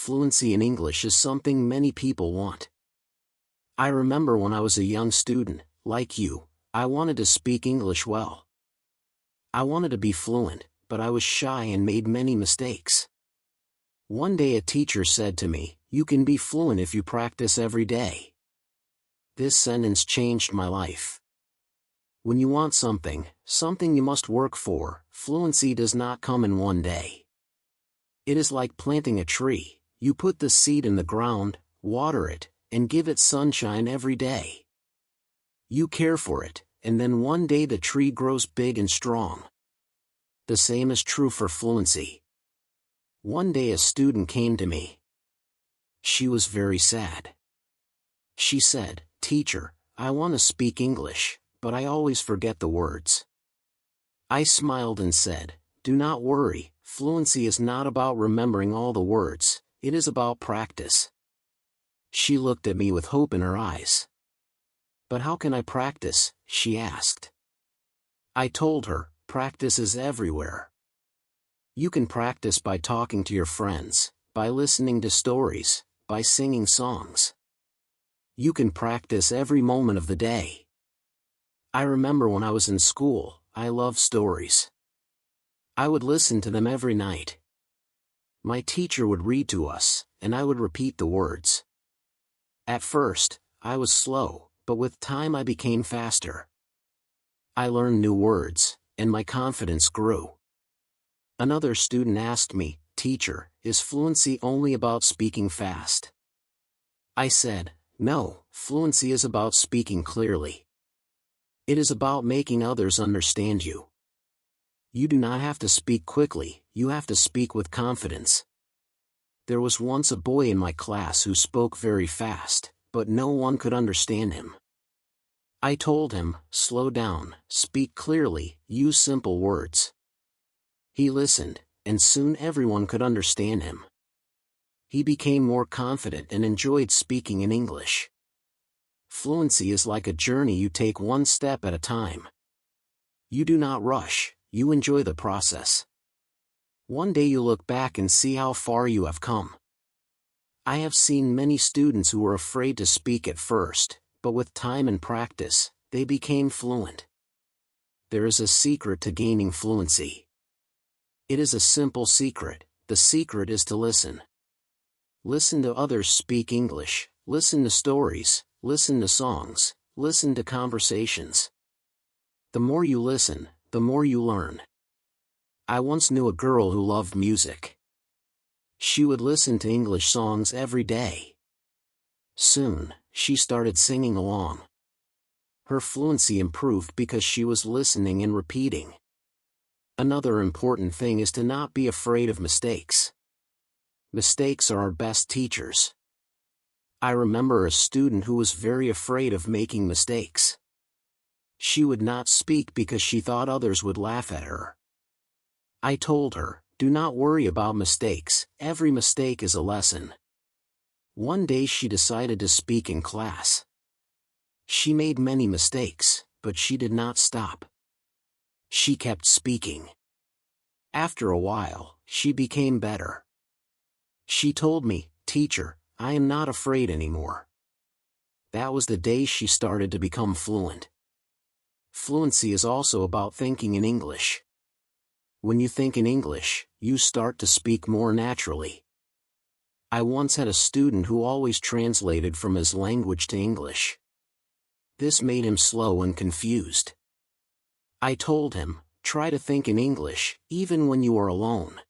fluency in English is something many people want. I remember when I was a young student, like you, I wanted to speak English well. I wanted to be fluent, but I was shy and made many mistakes. One day a teacher said to me, "You can be fluent if you practice every day." This sentence changed my life. When you want something you must work for, fluency does not come in one day. It is like planting a tree. You put the seed in the ground, water it, and give it sunshine every day. You care for it, and then one day the tree grows big and strong. The same is true for fluency. One day a student came to me. She was very sad. She said, "Teacher, I want to speak English, but I always forget the words." I smiled and said, "Do not worry, fluency is not about remembering all the words, it is about practice." She looked at me with hope in her eyes. "But how can I practice?" she asked. I told her, practice is everywhere. You can practice by talking to your friends, by listening to stories, by singing songs. You can practice every moment of the day. I remember when I was in school, I loved stories. I would listen to them every night. My teacher would read to us, and I would repeat the words. At first, I was slow, but with time I became faster. I learned new words, and my confidence grew. Another student asked me, "Teacher, is fluency only about speaking fast?" I said, "No, fluency is about speaking clearly. It is about making others understand you. You do not have to speak quickly, you have to speak with confidence." There was once a boy in my class who spoke very fast, but no one could understand him. I told him, "Slow down, speak clearly, use simple words." He listened, and soon everyone could understand him. He became more confident and enjoyed speaking in English. Fluency is like a journey you take one step at a time. You do not rush, you enjoy the process. One day you look back and see how far you have come. I have seen many students who were afraid to speak at first, but with time and practice, they became fluent. There is a secret to gaining fluency. It is a simple secret. The secret is to listen. Listen to others speak English, listen to stories, listen to songs, listen to conversations. The more you listen, the more you learn. I once knew a girl who loved music. She would listen to English songs every day. Soon, she started singing along. Her fluency improved because she was listening and repeating. Another important thing is to not be afraid of mistakes. Mistakes are our best teachers. I remember a student who was very afraid of making mistakes. She would not speak because she thought others would laugh at her. I told her, "Do not worry about mistakes, every mistake is a lesson." One day she decided to speak in class. She made many mistakes, but she did not stop. She kept speaking. After a while, she became better. She told me, "Teacher, I am not afraid anymore." That was the day she started to become fluent. Fluency is also about thinking in English. When you think in English, you start to speak more naturally. I once had a student who always translated from his language to English. This made him slow and confused. I told him, "Try to think in English, even when you are alone.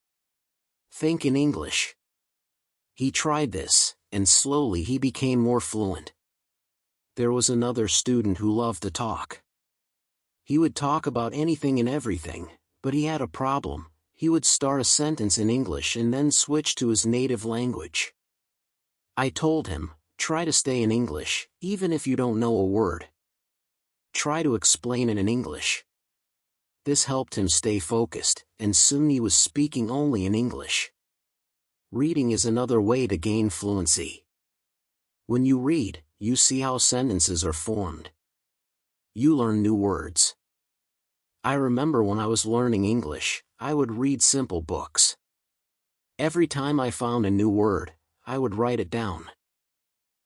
Think in English." He tried this, and slowly he became more fluent. There was another student who loved to talk. He would talk about anything and everything, but he had a problem. He would start a sentence in English and then switch to his native language. I told him, "Try to stay in English, even if you don't know a word. Try to explain it in English." This helped him stay focused, and soon he was speaking only in English. Reading is another way to gain fluency. When you read, you see how sentences are formed. You learn new words. I remember when I was learning English, I would read simple books. Every time I found a new word, I would write it down.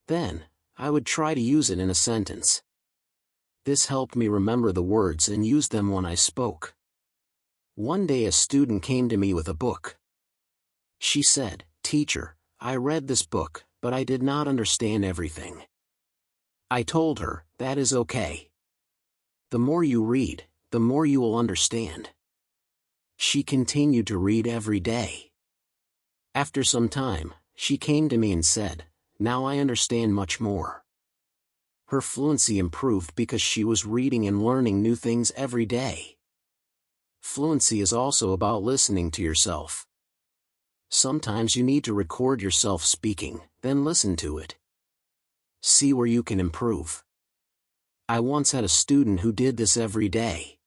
Then, I would try to use it in a sentence. This helped me remember the words and use them when I spoke. One day a student came to me with a book. She said, "Teacher, I read this book, but I did not understand everything." I told her, "That is okay. The more you read, the more you will understand." She continued to read every day. After some time, she came to me and said, "Now I understand much more." Her fluency improved because she was reading and learning new things every day. Fluency is also about listening to yourself. Sometimes you need to record yourself speaking, then listen to it. See where you can improve. I once had a student who did this every day.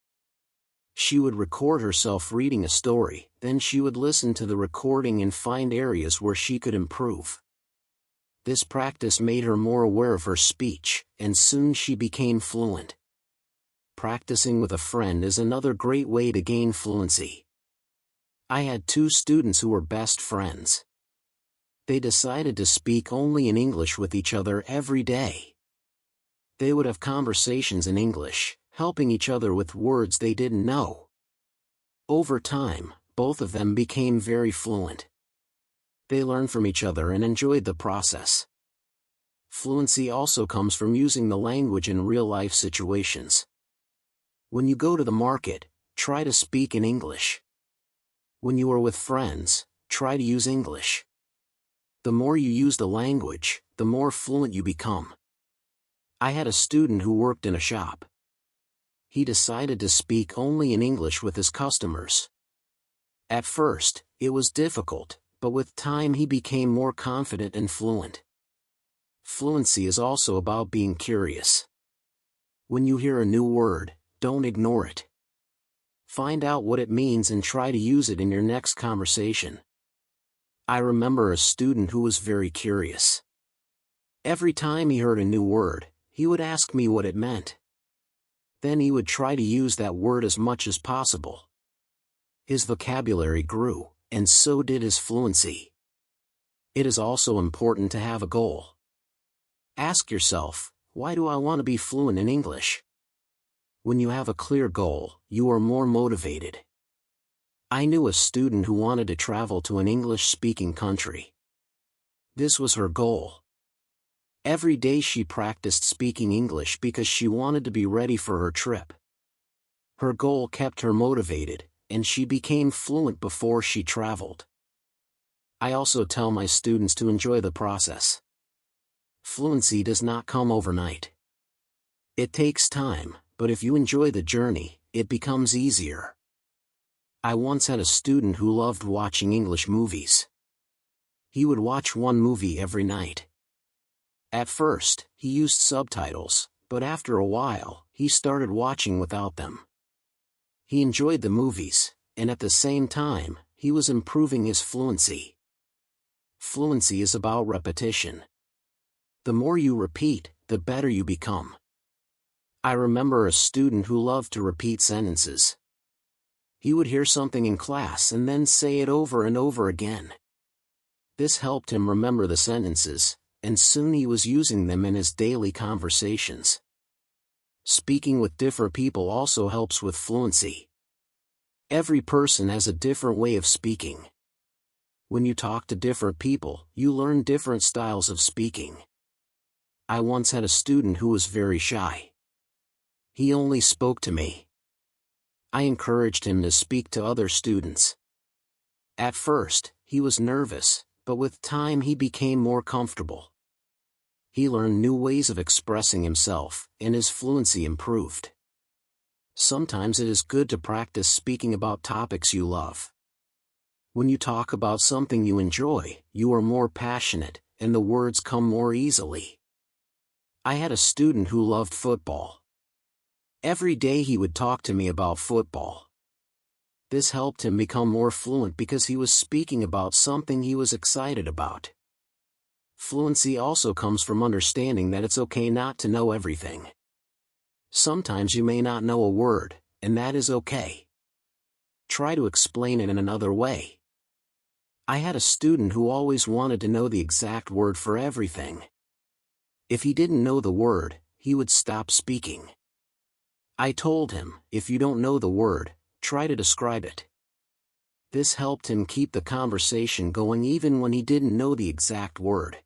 She would record herself reading a story, then she would listen to the recording and find areas where she could improve. This practice made her more aware of her speech, and soon she became fluent. Practicing with a friend is another great way to gain fluency. I had two students who were best friends. They decided to speak only in English with each other every day. They would have conversations in English, helping each other with words they didn't know. Over time, both of them became very fluent. They learned from each other and enjoyed the process. Fluency also comes from using the language in real-life situations. When you go to the market, try to speak in English. When you are with friends, try to use English. The more you use the language, the more fluent you become. I had a student who worked in a shop. He decided to speak only in English with his customers. At first, it was difficult, but with time he became more confident and fluent. Fluency is also about being curious. When you hear a new word, don't ignore it. Find out what it means and try to use it in your next conversation. I remember a student who was very curious. Every time he heard a new word, he would ask me what it meant. Then he would try to use that word as much as possible. His vocabulary grew, and so did his fluency. It is also important to have a goal. Ask yourself, why do I want to be fluent in English? When you have a clear goal, you are more motivated. I knew a student who wanted to travel to an English-speaking country. This was her goal. Every day she practiced speaking English because she wanted to be ready for her trip. Her goal kept her motivated, and she became fluent before she traveled. I also tell my students to enjoy the process. Fluency does not come overnight. It takes time, but if you enjoy the journey, it becomes easier. I once had a student who loved watching English movies. He would watch one movie every night. At first, he used subtitles, but after a while, he started watching without them. He enjoyed the movies, and at the same time, he was improving his fluency. Fluency is about repetition. The more you repeat, the better you become. I remember a student who loved to repeat sentences. He would hear something in class and then say it over and over again. This helped him remember the sentences, and soon he was using them in his daily conversations. Speaking with different people also helps with fluency. Every person has a different way of speaking. When you talk to different people, you learn different styles of speaking. I once had a student who was very shy. He only spoke to me. I encouraged him to speak to other students. At first, he was nervous, but with time he became more comfortable. He learned new ways of expressing himself, and his fluency improved. Sometimes it is good to practice speaking about topics you love. When you talk about something you enjoy, you are more passionate, and the words come more easily. I had a student who loved football. Every day he would talk to me about football. This helped him become more fluent because he was speaking about something he was excited about. Fluency also comes from understanding that it's okay not to know everything. Sometimes you may not know a word, and that is okay. Try to explain it in another way. I had a student who always wanted to know the exact word for everything. If he didn't know the word, he would stop speaking. I told him, if you don't know the word, try to describe it. This helped him keep the conversation going even when he didn't know the exact word.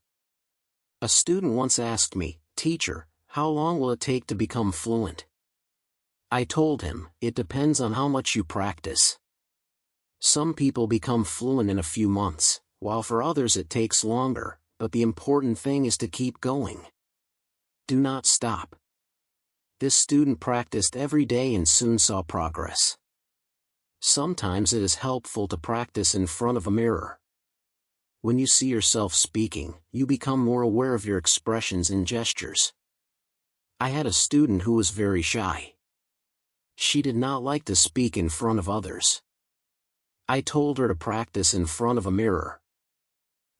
A student once asked me, "Teacher, how long will it take to become fluent?" I told him, it depends on how much you practice. Some people become fluent in a few months, while for others it takes longer, but the important thing is to keep going. Do not stop. This student practiced every day and soon saw progress. Sometimes it is helpful to practice in front of a mirror. When you see yourself speaking, you become more aware of your expressions and gestures. I had a student who was very shy. She did not like to speak in front of others. I told her to practice in front of a mirror.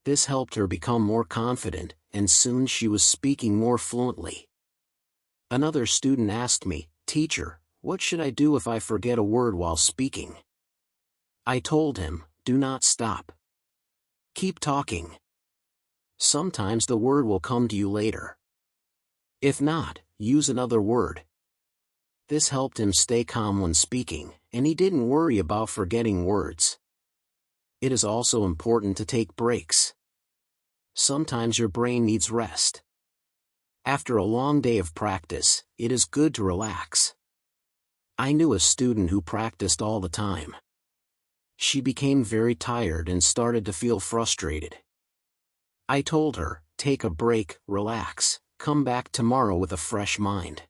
This helped her become more confident, and soon she was speaking more fluently. Another student asked me, "Teacher, what should I do if I forget a word while speaking?" I told him, do not stop. Keep talking. Sometimes the word will come to you later. If not, use another word. This helped him stay calm when speaking, and he didn't worry about forgetting words. It is also important to take breaks. Sometimes your brain needs rest. After a long day of practice, it is good to relax. I knew a student who practiced all the time. She became very tired and started to feel frustrated. I told her, take a break, relax, come back tomorrow with a fresh mind.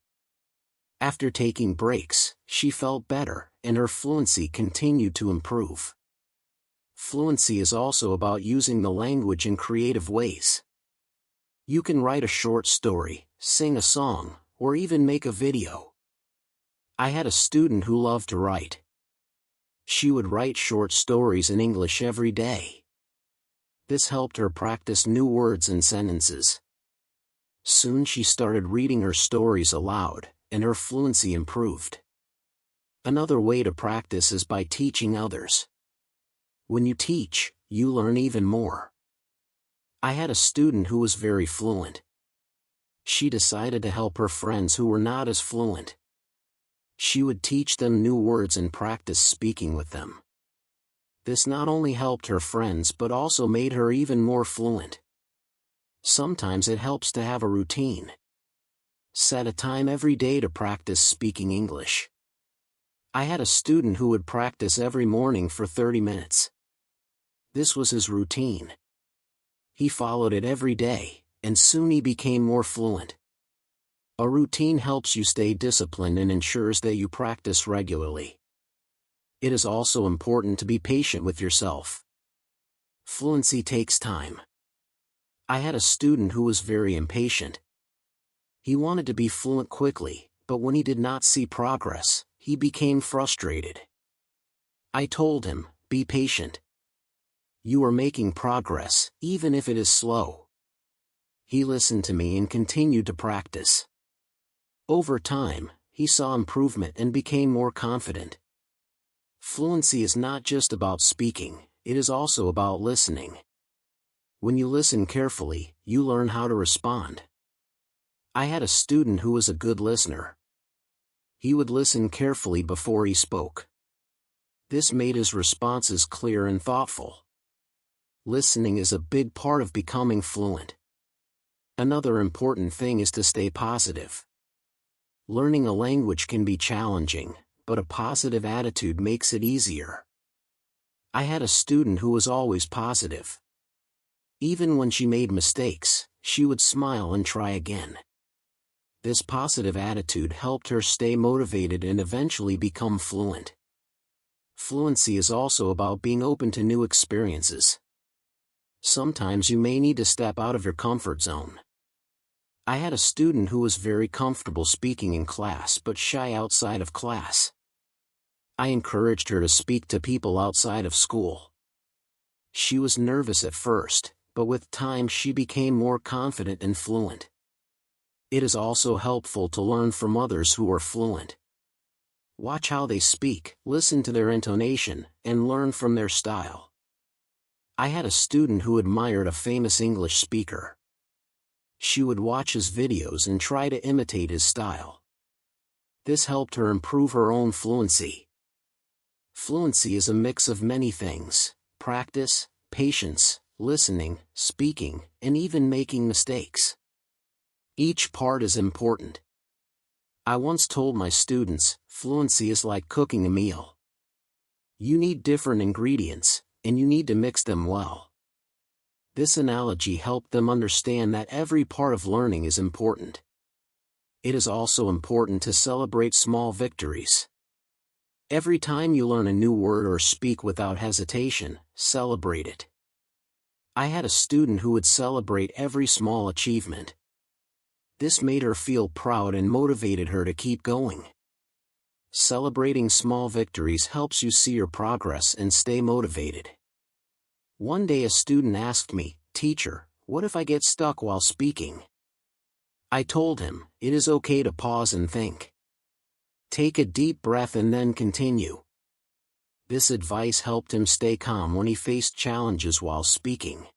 After taking breaks, she felt better, and her fluency continued to improve. Fluency is also about using the language in creative ways. You can write a short story, sing a song, or even make a video. I had a student who loved to write. She would write short stories in English every day. This helped her practice new words and sentences. Soon she started reading her stories aloud, and her fluency improved. Another way to practice is by teaching others. When you teach, you learn even more. I had a student who was very fluent. She decided to help her friends who were not as fluent. She would teach them new words and practice speaking with them. This not only helped her friends but also made her even more fluent. Sometimes it helps to have a routine. Set a time every day to practice speaking English. I had a student who would practice every morning for 30 minutes. This was his routine. He followed it every day, and soon he became more fluent. A routine helps you stay disciplined and ensures that you practice regularly. It is also important to be patient with yourself. Fluency takes time. I had a student who was very impatient. He wanted to be fluent quickly, but when he did not see progress, he became frustrated. I told him, be patient. You are making progress, even if it is slow. He listened to me and continued to practice. Over time, he saw improvement and became more confident. Fluency is not just about speaking, it is also about listening. When you listen carefully, you learn how to respond. I had a student who was a good listener. He would listen carefully before he spoke. This made his responses clear and thoughtful. Listening is a big part of becoming fluent. Another important thing is to stay positive. Learning a language can be challenging, but a positive attitude makes it easier. I had a student who was always positive. Even when she made mistakes, she would smile and try again. This positive attitude helped her stay motivated and eventually become fluent. Fluency is also about being open to new experiences. Sometimes you may need to step out of your comfort zone. I had a student who was very comfortable speaking in class but shy outside of class. I encouraged her to speak to people outside of school. She was nervous at first, but with time she became more confident and fluent. It is also helpful to learn from others who are fluent. Watch how they speak, listen to their intonation, and learn from their style. I had a student who admired a famous English speaker. She would watch his videos and try to imitate his style. This helped her improve her own fluency. Fluency is a mix of many things: practice, patience, listening, speaking, and even making mistakes. Each part is important. I once told my students, fluency is like cooking a meal. You need different ingredients, and you need to mix them well. This analogy helped them understand that every part of learning is important. It is also important to celebrate small victories. Every time you learn a new word or speak without hesitation, celebrate it. I had a student who would celebrate every small achievement. This made her feel proud and motivated her to keep going. Celebrating small victories helps you see your progress and stay motivated. One day a student asked me, "Teacher, what if I get stuck while speaking?" I told him, it is okay to pause and think. Take a deep breath and then continue. This advice helped him stay calm when he faced challenges while speaking.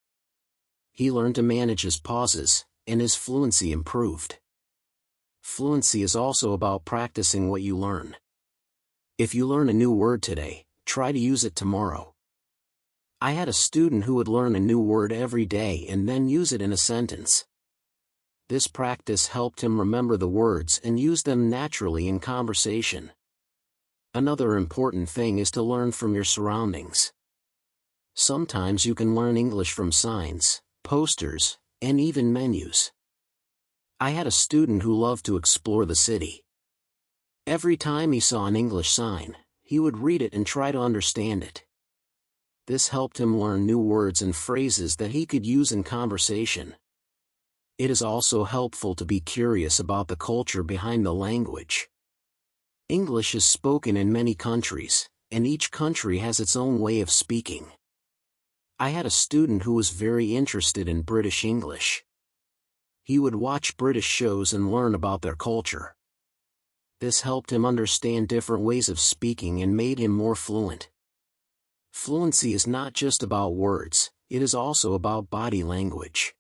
He learned to manage his pauses, and his fluency improved. Fluency is also about practicing what you learn. If you learn a new word today, try to use it tomorrow. I had a student who would learn a new word every day and then use it in a sentence. This practice helped him remember the words and use them naturally in conversation. Another important thing is to learn from your surroundings. Sometimes you can learn English from signs, posters, and even menus. I had a student who loved to explore the city. Every time he saw an English sign, he would read it and try to understand it. This helped him learn new words and phrases that he could use in conversation. It is also helpful to be curious about the culture behind the language. English is spoken in many countries, and each country has its own way of speaking. I had a student who was very interested in British English. He would watch British shows and learn about their culture. This helped him understand different ways of speaking and made him more fluent. Fluency is not just about words, it is also about body language.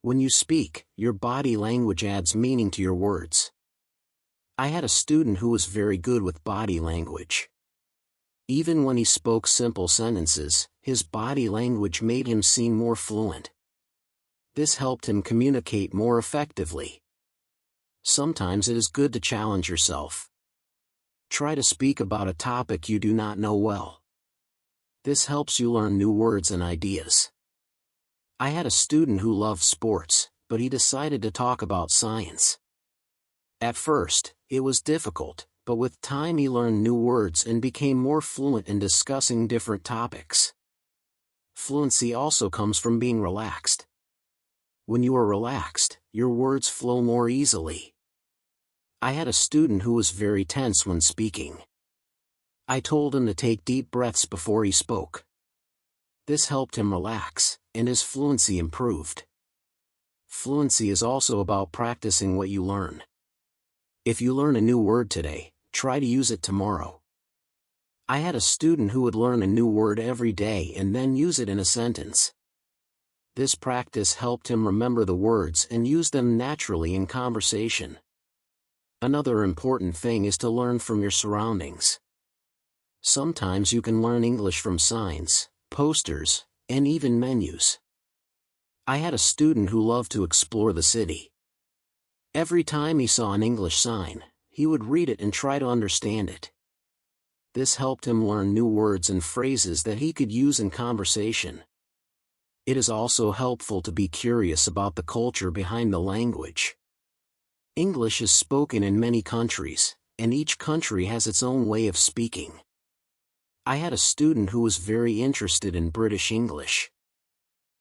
When you speak, your body language adds meaning to your words. I had a student who was very good with body language. Even when he spoke simple sentences, his body language made him seem more fluent. This helped him communicate more effectively. Sometimes it is good to challenge yourself. Try to speak about a topic you do not know well. This helps you learn new words and ideas. I had a student who loved sports, but he decided to talk about science. At first, it was difficult, but with time he learned new words and became more fluent in discussing different topics. Fluency also comes from being relaxed. When you are relaxed, your words flow more easily. I had a student who was very tense when speaking. I told him to take deep breaths before he spoke. This helped him relax, and his fluency improved. Fluency is also about practicing what you learn. If you learn a new word today, try to use it tomorrow. I had a student who would learn a new word every day and then use it in a sentence. This practice helped him remember the words and use them naturally in conversation. Another important thing is to learn from your surroundings. Sometimes you can learn English from signs, posters, and even menus. I had a student who loved to explore the city. Every time he saw an English sign, he would read it and try to understand it. This helped him learn new words and phrases that he could use in conversation. It is also helpful to be curious about the culture behind the language. English is spoken in many countries, and each country has its own way of speaking. I had a student who was very interested in British English.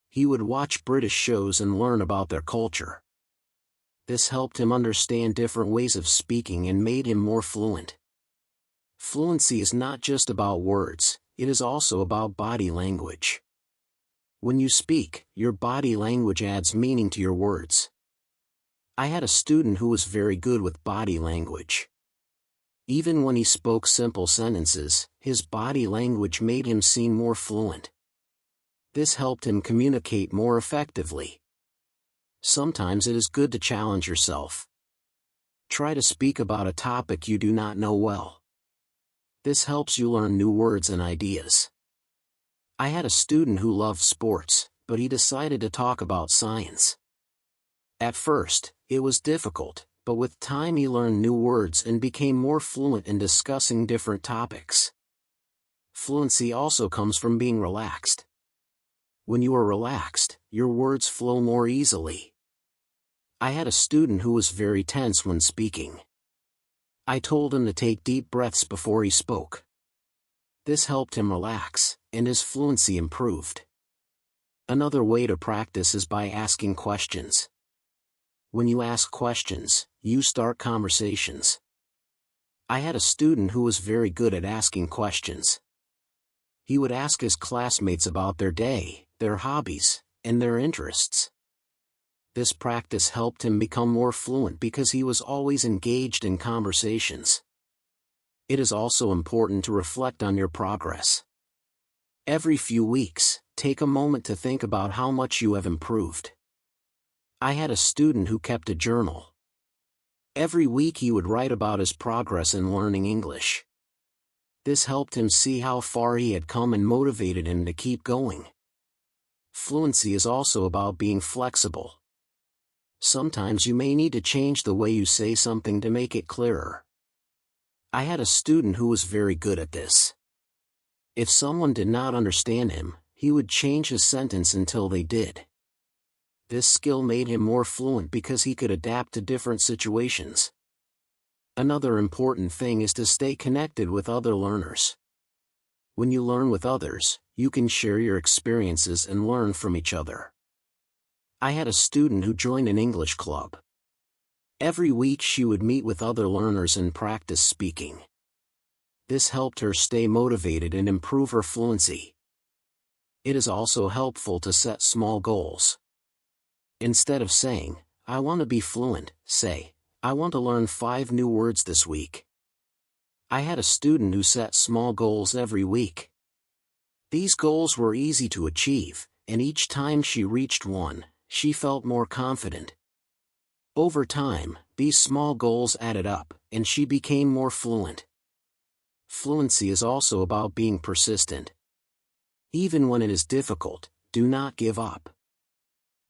He would watch British shows and learn about their culture. This helped him understand different ways of speaking and made him more fluent. Fluency is not just about words, it is also about body language. When you speak, your body language adds meaning to your words. I had a student who was very good with body language. Even when he spoke simple sentences, his body language made him seem more fluent. This helped him communicate more effectively. Sometimes it is good to challenge yourself. Try to speak about a topic you do not know well. This helps you learn new words and ideas. I had a student who loved sports, but he decided to talk about science. At first, it was difficult, but with time he learned new words and became more fluent in discussing different topics. Fluency also comes from being relaxed. When you are relaxed, your words flow more easily. I had a student who was very tense when speaking. I told him to take deep breaths before he spoke. This helped him relax, and his fluency improved. Another way to practice is by asking questions. When you ask questions, you start conversations. I had a student who was very good at asking questions. He would ask his classmates about their day, their hobbies, and their interests. This practice helped him become more fluent because he was always engaged in conversations. It is also important to reflect on your progress. Every few weeks, take a moment to think about how much you have improved. I had a student who kept a journal. Every week he would write about his progress in learning English. This helped him see how far he had come and motivated him to keep going. Fluency is also about being flexible. Sometimes you may need to change the way you say something to make it clearer. I had a student who was very good at this. If someone did not understand him, he would change his sentence until they did. This skill made him more fluent because he could adapt to different situations. Another important thing is to stay connected with other learners. When you learn with others, you can share your experiences and learn from each other. I had a student who joined an English club. Every week she would meet with other learners and practice speaking. This helped her stay motivated and improve her fluency. It is also helpful to set small goals. Instead of saying, "I want to be fluent," say, "I want to learn 5 new words this week." I had a student who set small goals every week. These goals were easy to achieve, and each time she reached one, she felt more confident. Over time, these small goals added up, and she became more fluent. Fluency is also about being persistent. Even when it is difficult, do not give up.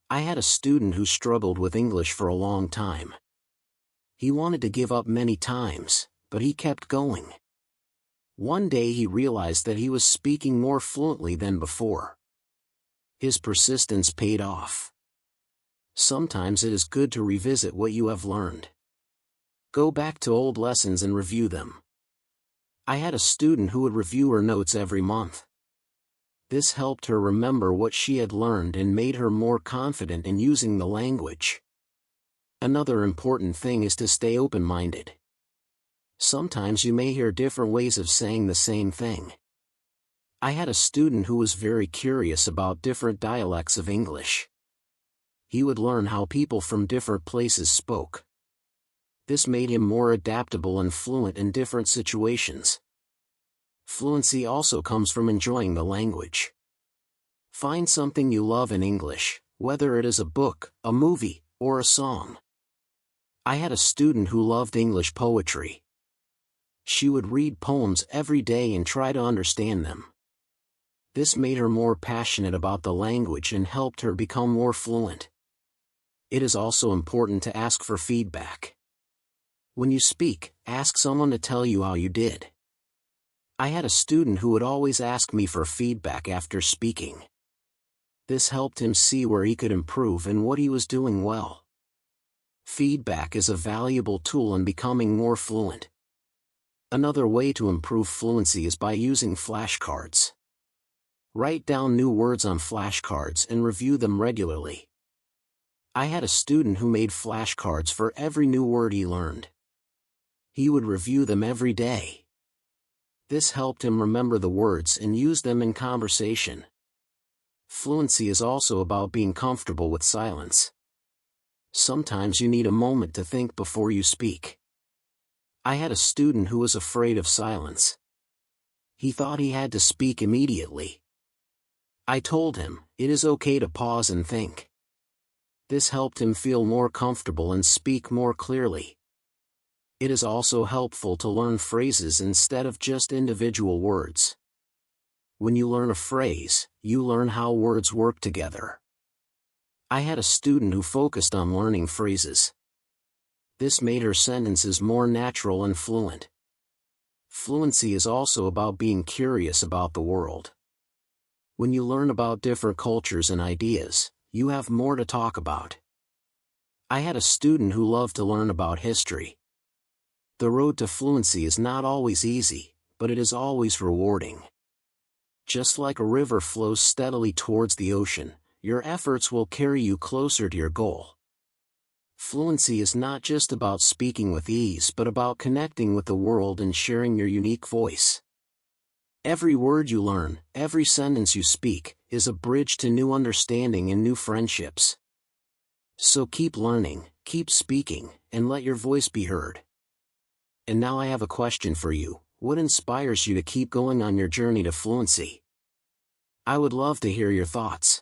I had a student who struggled with English for a long time. He wanted to give up many times, but he kept going. One day he realized that he was speaking more fluently than before. His persistence paid off. Sometimes it is good to revisit what you have learned. Go back to old lessons and review them. I had a student who would review her notes every month. This helped her remember what she had learned and made her more confident in using the language. Another important thing is to stay open-minded. Sometimes you may hear different ways of saying the same thing. I had a student who was very curious about different dialects of English. He would learn how people from different places spoke. This made him more adaptable and fluent in different situations. Fluency also comes from enjoying the language. Find something you love in English, whether it is a book, a movie, or a song. I had a student who loved English poetry. She would read poems every day and try to understand them. This made her more passionate about the language and helped her become more fluent. It is also important to ask for feedback. When you speak, ask someone to tell you how you did. I had a student who would always ask me for feedback after speaking. This helped him see where he could improve and what he was doing well. Feedback is a valuable tool in becoming more fluent. Another way to improve fluency is by using flashcards. Write down new words on flashcards and review them regularly. I had a student who made flashcards for every new word he learned. He would review them every day. This helped him remember the words and use them in conversation. Fluency is also about being comfortable with silence. Sometimes you need a moment to think before you speak. I had a student who was afraid of silence. He thought he had to speak immediately. I told him, it is okay to pause and think. This helped him feel more comfortable and speak more clearly. It is also helpful to learn phrases instead of just individual words. When you learn a phrase, you learn how words work together. I had a student who focused on learning phrases. This made her sentences more natural and fluent. Fluency is also about being curious about the world. When you learn about different cultures and ideas, you have more to talk about. I had a student who loved to learn about history. The road to fluency is not always easy, but it is always rewarding. Just like a river flows steadily towards the ocean, your efforts will carry you closer to your goal. Fluency is not just about speaking with ease but about connecting with the world and sharing your unique voice. Every word you learn, every sentence you speak, is a bridge to new understanding and new friendships. So keep learning, keep speaking, and let your voice be heard. And now I have a question for you. What inspires you to keep going on your journey to fluency? I would love to hear your thoughts.